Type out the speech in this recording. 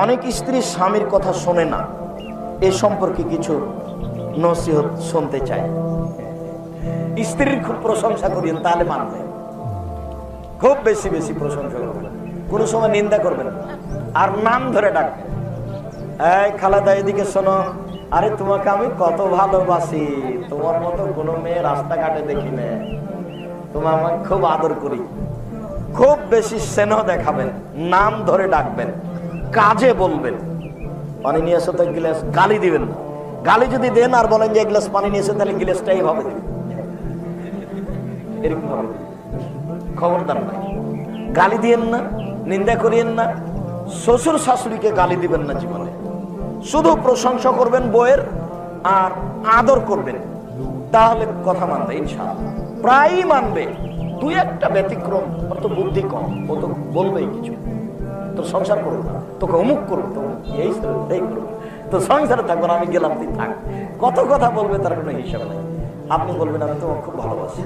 অনেক স্ত্রী স্বামীর কথা শোনে না, এ সম্পর্কে কিছু নসিহত শুনতে চাই। স্ত্রীর খুব প্রশংসা করিয়েন, তাহলে মানবে। খুব বেশি বেশি প্রশংসা করবেন, কোনো সময় নিন্দা করবেন না, আর নাম ধরে ডাকবেন। এই খালেদা এদিকে শোনো, আরে তোমাকে আমি কত ভালোবাসি, তোমার মতো কোনো মেয়ে রাস্তাঘাটে দেখি না, তোমার আমাকে খুব আদর করি। খুব বেশি স্নেহ দেখাবেন, নাম ধরে ডাকবেন, কাজে বলবেন। পানি নিয়ে এসো তো এক গ্লাস, গালি দিবেন না। গালি যদি দেন আর বলেন যে এক গ্লাস পানি নিয়ে এসো, তাহলে গ্লাসটা এইভাবে দিবেন, এরকম ভাবে। খবরদার নাই, গালি দিয়েন না, নিন্দা করিয়েন না। শ্বশুর শাশুড়িকে গালি দিবেন না জীবনে। শুধু প্রশংসা করবেন বইয়ের, আর আদর করবেন, তাহলে কথা মানবে ইনশাআল্লাহ, প্রায়ই মানবে। দুই একটা ব্যতিক্রম, ওর তো বুদ্ধি কম, ও তো বলবেই কিছু, তোর সংসার করবো, তোকে অমুক করবো, তো এই করবো, তো সংসারে থাকবো না, আমি গেলাম, তুই থাক। কত কথা বলবে, তার কোনো হিসাব নেই। আপনি বলবেন আমি তোমাকে খুব ভালোবাসি।